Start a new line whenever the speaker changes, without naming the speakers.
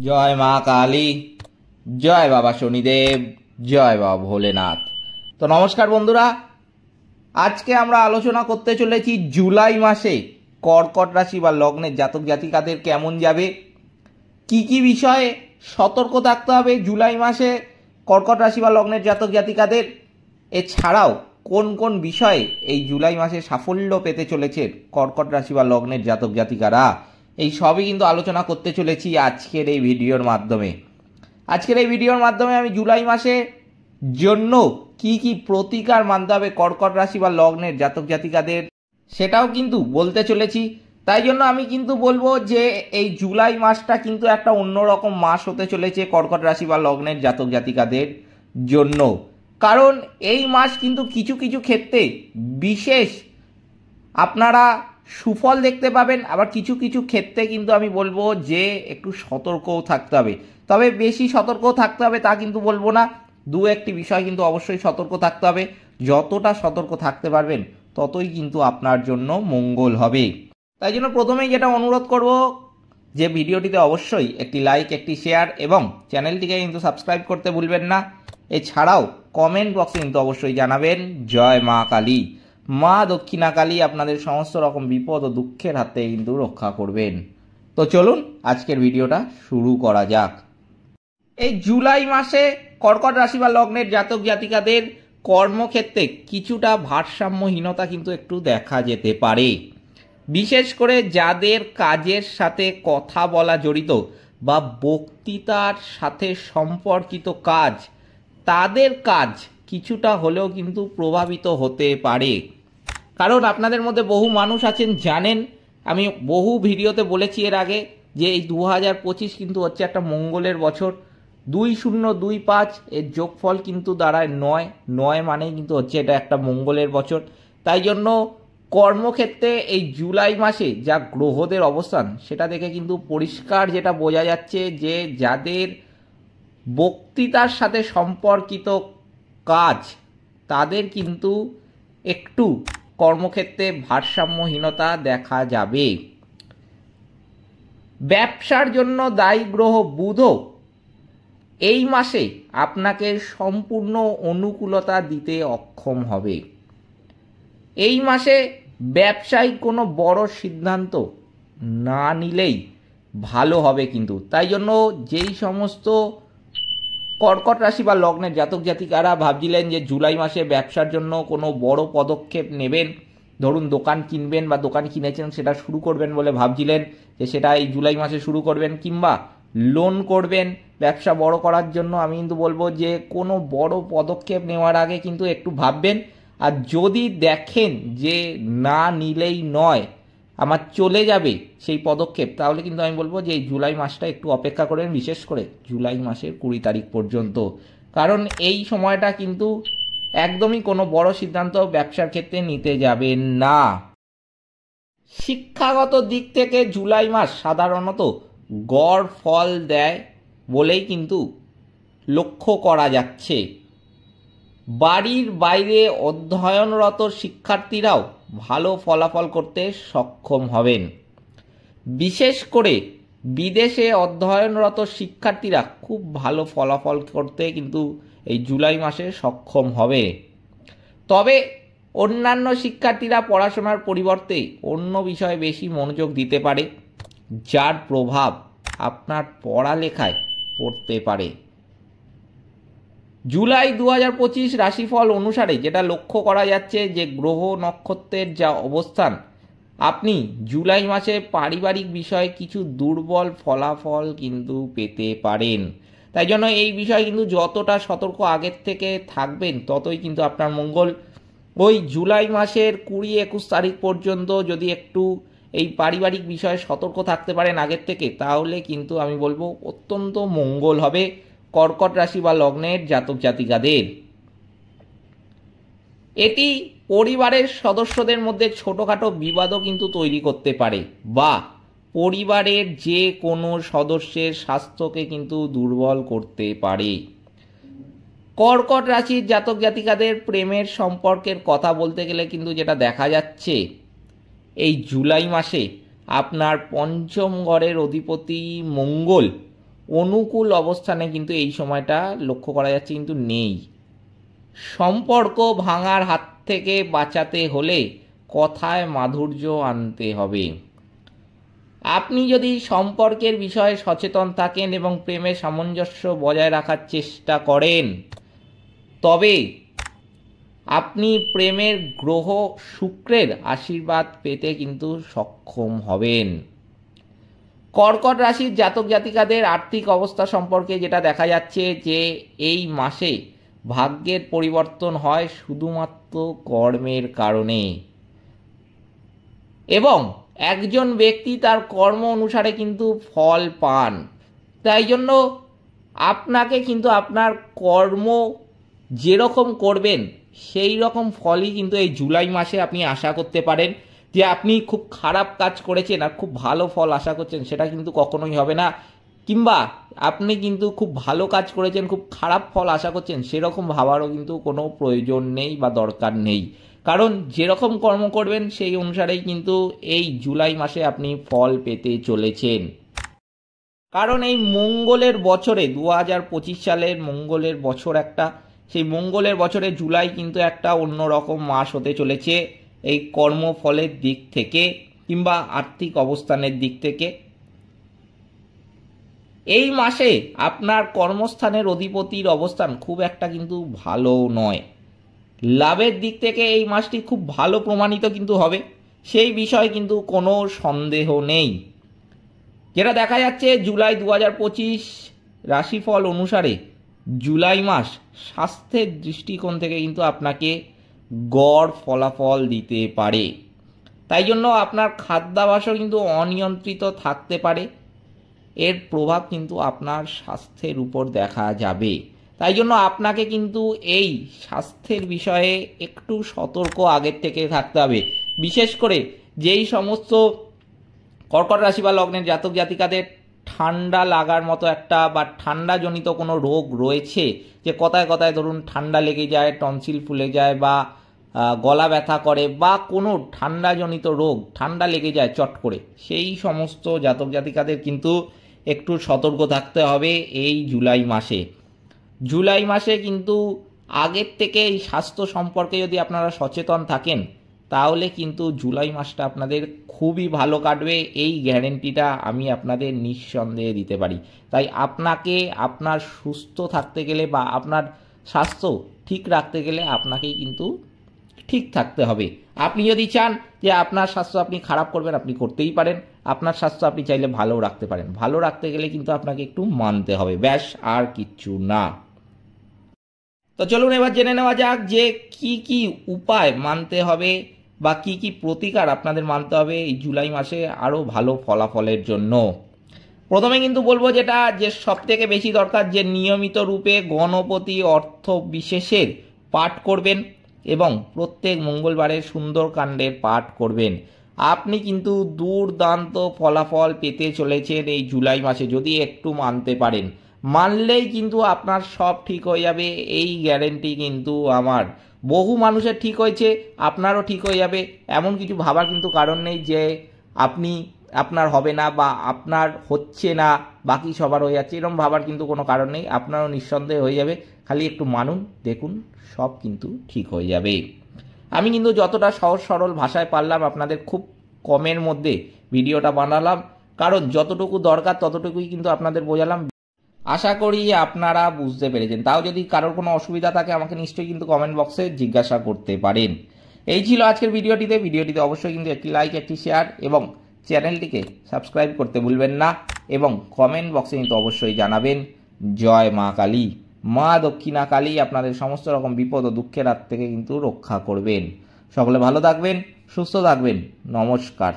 জয় মা কালী, জয় বাবা শনিদেব, জয় বাবা ভোলেনাথ। তো নমস্কার বন্ধুরা, আজকে আমরা আলোচনা করতে চলেছি জুলাই মাসে কর্কট রাশি বা লগ্নের জাতক জাতিকাদের কেমন যাবে, কি কি বিষয়ে সতর্ক থাকতে হবে জুলাই মাসে কর্কট রাশি বা লগ্নের জাতক জাতিকাদের, এছাড়াও কোন কোন বিষয়ে এই জুলাই মাসে সাফল্য পেতে চলেছে কর্কট রাশি বা লগ্নের জাতক জাতিকারা, এই সবই কিন্তু আলোচনা করতে চলেছি আজকের এই ভিডিওর মাধ্যমে। আজকের এই ভিডিওর মাধ্যমে আমি জুলাই মাসে জন্য কি কি প্রতিকার মানতে হবে কর্কট রাশি বা লগ্নের জাতক জাতিকাদের সেটাও কিন্তু বলতে চলেছি। তাই জন্য আমি কিন্তু বলবো যে এই জুলাই মাসটা কিন্তু একটা অন্যরকম মাস হতে চলেছে কর্কট রাশি বা লগ্নের জাতক জাতিকাদের জন্য, কারণ এই মাস কিন্তু কিছু কিছু ক্ষেত্রে বিশেষ আপনারা সুফল দেখতে পাবেন, আবার কিছু কিছু ক্ষেত্রে কিন্তু আমি বলবো যে একটু সতর্কও থাকতে হবে। তবে বেশি সতর্ক থাকতে হবে তা কিন্তু বলবো না, দু একটি বিষয় কিন্তু অবশ্যই সতর্ক থাকতে হবে। যতটা সতর্ক থাকতে পারবেন ততই কিন্তু আপনার জন্য মঙ্গল হবে। তাই জন্য প্রথমেই যেটা অনুরোধ করব যে ভিডিওটিতে অবশ্যই একটি লাইক, একটি শেয়ার এবং চ্যানেলটিকে কিন্তু সাবস্ক্রাইব করতে ভুলবেন না। এছাড়াও কমেন্ট বক্সে কিন্তু অবশ্যই জানাবেন জয় মা কালী। মা দক্ষিণা কালী আপনাদের সমস্ত রকম বিপদ ও দুঃখের হাতে কিন্তু রক্ষা করবেন। তো চলুন আজকের ভিডিওটা শুরু করা যাক। এই জুলাই মাসে কর্কট রাশি বা লগ্নের জাতক জাতিকাদের কর্মক্ষেত্রে কিছুটা ভারসাম্যহীনতা কিন্তু একটু দেখা যেতে পারে, বিশেষ করে যাদের কাজের সাথে কথা বলা জড়িত বা বক্তৃতার সাথে সম্পর্কিত কাজ, তাদের কাজ কিছুটা হলেও কিন্তু প্রভাবিত হতে পারে। কারণ আপনাদের মধ্যে বহু মানুষ আছেন জানেন, আমি বহু ভিডিওতে বলেছি এর আগে যে এই 2025 কিন্তু হচ্ছে একটা মঙ্গলের বছর। 2025 এর যোগফল কিন্তু দাঁড়ায় 9 মানেই কিন্তু হচ্ছে এটা একটা মঙ্গলের বছর। তাই জন্য কর্মক্ষেত্রে এই জুলাই মাসে যা গ্রহদের অবস্থান সেটা দেখে কিন্তু পরিষ্কার যেটা বোঝা যাচ্ছে যে যাদের বক্তৃতার সাথে সম্পর্কিত কাজ তাদের কিন্তু একটু কর্মক্ষেত্রে ভারসাম্যহীনতা দেখা যাবে। ব্যবসার জন্য দায়ী গ্রহ বুধও এই মাসে আপনাকে সম্পূর্ণ অনুকূলতা দিতে অক্ষম হবে। এই মাসে ব্যবসায়িক কোনো বড় সিদ্ধান্ত না নিলেই ভালো হবে কিন্তু। তাই জন্য যেই সমস্ত কর্কট রাশি বা লগ্নের জাতক জাতিকারা ভাবছিলেন যে জুলাই মাসে ব্যবসার জন্য কোনো বড় পদক্ষেপ নেবেন, ধরুন দোকান কিনবেন বা দোকান কিনেছেন সেটা শুরু করবেন বলে ভাবছিলেন যে সেটা এই জুলাই মাসে শুরু করবেন, কিংবা লোন করবেন ব্যবসা বড় করার জন্য, আমি কিন্তু বলবো যে কোনো বড় পদক্ষেপ নেওয়ার আগে কিন্তু একটু ভাববেন। আর যদি দেখেন যে না নিলেই নয়, আমার চলে যাবে সেই পদক্ষেপ, তাহলে কিন্তু আমি বলবো যে এই জুলাই মাসটা একটু অপেক্ষা করবেন, বিশেষ করে জুলাই মাসের 20 তারিখ পর্যন্ত। কারণ এই সময়টা কিন্তু একদমই কোনো বড় সিদ্ধান্ত ব্যবসার ক্ষেত্রে নিতে যাবেন না। শিক্ষাগত দিক থেকে জুলাই মাস সাধারণত গড় ফল দেয় বলেই কিন্তু লক্ষ্য করা যাচ্ছে। বাড়ির বাইরে অধ্যয়নরত শিক্ষার্থীরাও ভালো ফলাফল করতে সক্ষম হবেন। বিশেষ করে বিদেশে অধ্যয়নরত শিক্ষার্থীরা খুব ভালো ফলাফল করতে কিন্তু এই জুলাই মাসে সক্ষম হবে। তবে অন্যান্য শিক্ষার্থীরা পড়াশোনার পরিবর্তে অন্য বিষয়ে বেশি মনোযোগ দিতে পারে, যার প্রভাব আপনার পড়ালেখায় পড়তে পারে। জুলাই 2025 রাশিফল অনুসারে যেটা লক্ষ্য করা যাচ্ছে যে গ্রহ নক্ষত্রের যা অবস্থান, আপনি জুলাই মাসে পারিবারিক বিষয়ে কিছু দুর্বল ফলাফল কিন্তু পেতে পারেন। তাই জন্য এই বিষয়ে কিন্তু যতটা সতর্ক আগের থেকে থাকবেন ততই কিন্তু আপনার মঙ্গল। ওই জুলাই মাসের 20-21 তারিখ পর্যন্ত যদি একটু এই পারিবারিক বিষয়ে সতর্ক থাকতে পারেন আগের থেকে, তাহলে কিন্তু আমি বলবো অত্যন্ত মঙ্গল হবে কর্কট রাশি বা লগ্নের জাতক জাতিকাদের। এটি পরিবারের সদস্যদের মধ্যে ছোটোখাটো বিবাদও কিন্তু তৈরি করতে পারে, বা পরিবারের যে কোনো সদস্যের স্বাস্থ্যকে কিন্তু দুর্বল করতে পারে। কর্কট রাশির জাতক জাতিকাদের প্রেমের সম্পর্কের কথা বলতে গেলে কিন্তু যেটা দেখা যাচ্ছে এই জুলাই মাসে আপনার পঞ্চম ঘরের অধিপতি মঙ্গল অনুকূল অবস্থানে কিন্তু এই সময়টা লক্ষ্য করা যাচ্ছে কিন্তু নেই। সম্পর্ক ভাঙার হাত থেকে বাঁচাতে হলে কথায় মাধুর্য আনতে হবে। আপনি যদি সম্পর্কের বিষয়ে সচেতন থাকেন এবং প্রেমের সামঞ্জস্য বজায় রাখার চেষ্টা করেন, তবে আপনি প্রেমের গ্রহ শুক্রের আশীর্বাদ পেতে কিন্তু সক্ষম হবেন। কর্কট রাশির জাতক জাতিকাদের আর্থিক অবস্থা সম্পর্কে যেটা দেখা যাচ্ছে যে এই মাসে ভাগ্যের পরিবর্তন হয় শুধুমাত্র কর্মের কারণে, এবং একজন ব্যক্তি তার কর্ম অনুসারে কিন্তু ফল পান। তাই জন্য আপনাকে কিন্তু আপনার কর্ম যেরকম করবেন সেই রকম ফলই কিন্তু এই জুলাই মাসে আপনি আশা করতে পারেন। যে আপনি খুব খারাপ কাজ করেছেন আর খুব ভালো ফল আশা করছেন, সেটা কিন্তু কখনোই হবে না। কিংবা আপনি কিন্তু খুব ভালো কাজ করেছেন, খুব খারাপ ফল আশা করছেন, সেরকম ভাবারও কিন্তু কোনো প্রয়োজন নেই বা দরকার নেই। কারণ যেরকম কর্ম করবেন সেই অনুসারেই কিন্তু এই জুলাই মাসে আপনি ফল পেতে চলেছেন। কারণ এই মঙ্গলের বছরে 2025 সালের মঙ্গলের বছর একটা, সেই মঙ্গলের বছরে জুলাই কিন্তু একটা অন্যরকম মাস হতে চলেছে এই কর্মফলের দিক থেকে কিংবা আর্থিক অবস্থানের দিক থেকে। এই মাসে আপনার কর্মস্থানের অধিপতির অবস্থান খুব একটা কিন্তু ভালো নয়। লাভের দিক থেকে এই মাসটি খুব ভালো প্রমাণিত কিন্তু হবে, সেই বিষয়ে কিন্তু কোনো সন্দেহ নেই। যেটা দেখা যাচ্ছে জুলাই 2025 রাশিফল অনুসারে জুলাই মাস স্বাস্থ্যের দৃষ্টিকোণ থেকে কিন্তু আপনাকে গড় ফলাফল দিতে পারে। তাই জন্য আপনার খাদ্যাভ্যাসও কিন্তু অনিয়ন্ত্রিত থাকতে পারে, এর প্রভাব কিন্তু আপনার স্বাস্থ্যের উপর দেখা যাবে। তাই জন্য আপনাকে কিন্তু এই স্বাস্থ্যের বিষয়ে একটু সতর্ক আগের থেকে থাকতে হবে। বিশেষ করে যেই সমস্ত কর্কট রাশি বা লগ্নের জাতক জাতিকাদের ঠান্ডা লাগার মতো একটা বা ঠান্ডাজনিত কোনো রোগ রয়েছে, যে কথায় কথায় ধরুন ঠান্ডা লেগে যায়, টনসিল ফুলে যায় বা গলা ব্যথা করে বা কোনো ঠান্ডাজনিত রোগ, ঠান্ডা লেগে যায় চট করে, সেই সমস্ত জাতক জাতিকাদের কিন্তু একটু সতর্ক থাকতে হবে এই জুলাই মাসে। জুলাই মাসে কিন্তু আগের থেকে এই স্বাস্থ্য সম্পর্কে যদি আপনারা সচেতন থাকেন, তাহলে কিন্তু জুলাই মাসটা আপনাদের খুবই ভালো কাটবে, এই গ্যারেন্টিটা আমি আপনাদের নিঃসন্দেহে দিতে পারি। তাই আপনাকে আপনার সুস্থ থাকতে গেলে বা আপনার স্বাস্থ্য ঠিক রাখতে গেলে আপনাকেই কিন্তু ঠিক থাকতে হবে। আপনি যদি চান যে আপনার স্বাস্থ্য আপনি খারাপ করবেন, আপনি করতেই পারেন। আপনার স্বাস্থ্য আপনি চাইলে ভালো রাখতে পারেন। ভালো রাখতে গেলে কিন্তু আপনাকে একটু মানতে হবে, ব্যাস, আর কিচ্ছু না। তো চলুন এবার জেনে নেওয়া যাক যে কি কি উপায় মানতে হবে বা কি কি প্রতিকার আপনাদের মানতে হবে এই জুলাই মাসে আরও ভালো ফলাফলের জন্য। প্রথমে কিন্তু বলবো যেটা যে সব থেকে বেশি দরকার, যে নিয়মিত রূপে গণপতি অর্থ বিশেষের পাঠ করবেন এবং প্রত্যেক মঙ্গলবারের সুন্দরকাণ্ডের পাঠ করবেন। আপনি কিন্তু দুর্দান্ত ফলাফল পেতে চলেছেন এই জুলাই মাসে যদি একটু মানতে পারেন। মানলেই কিন্তু আপনার সব ঠিক হয়ে যাবে, এই গ্যারেন্টি কিন্তু আমার। বহু মানুষের ঠিক হয়েছে, আপনারও ঠিক হয়ে যাবে, এমন কিছু ভাবার কিন্তু কারণ নেই যে আপনার হবে না বা আপনার হচ্ছে না, বাকি সবার হয়ে যাচ্ছে, এরকম ভাবার কিন্তু কোনো কারণ নেই। আপনারও নিঃসন্দেহে হয়ে যাবে, খালি একটু মানুন, দেখুন সব কিন্তু ঠিক হয়ে যাবে। আমি কিন্তু যতটা সহজ সরল ভাষায় পারলাম আপনাদের খুব কমের মধ্যে ভিডিওটা বানালাম, কারণ যতটুকু দরকার ততটুকুই কিন্তু আপনাদের বোঝালাম। আশা করি আপনারা বুঝতে পেরেছেন। তাও যদি কারোর কোনো অসুবিধা থাকে আমাকে নিশ্চয়ই কিন্তু কমেন্ট বক্সে জিজ্ঞাসা করতে পারেন। এই ছিল আজকের ভিডিওটিতে অবশ্যই কিন্তু একটি লাইক, একটি শেয়ার এবং চ্যানেলটিকে সাবস্ক্রাইব করতে ভুলবেন না, এবং কমেন্ট বক্সে কিন্তু অবশ্যই জানাবেন জয় মা কালী। মা দক্ষিণা কালী আপনাদের সমস্ত রকম বিপদ ও দুঃখের হাত থেকে কিন্তু রক্ষা করবেন। সকলে ভালো থাকবেন, সুস্থ থাকবেন, নমস্কার।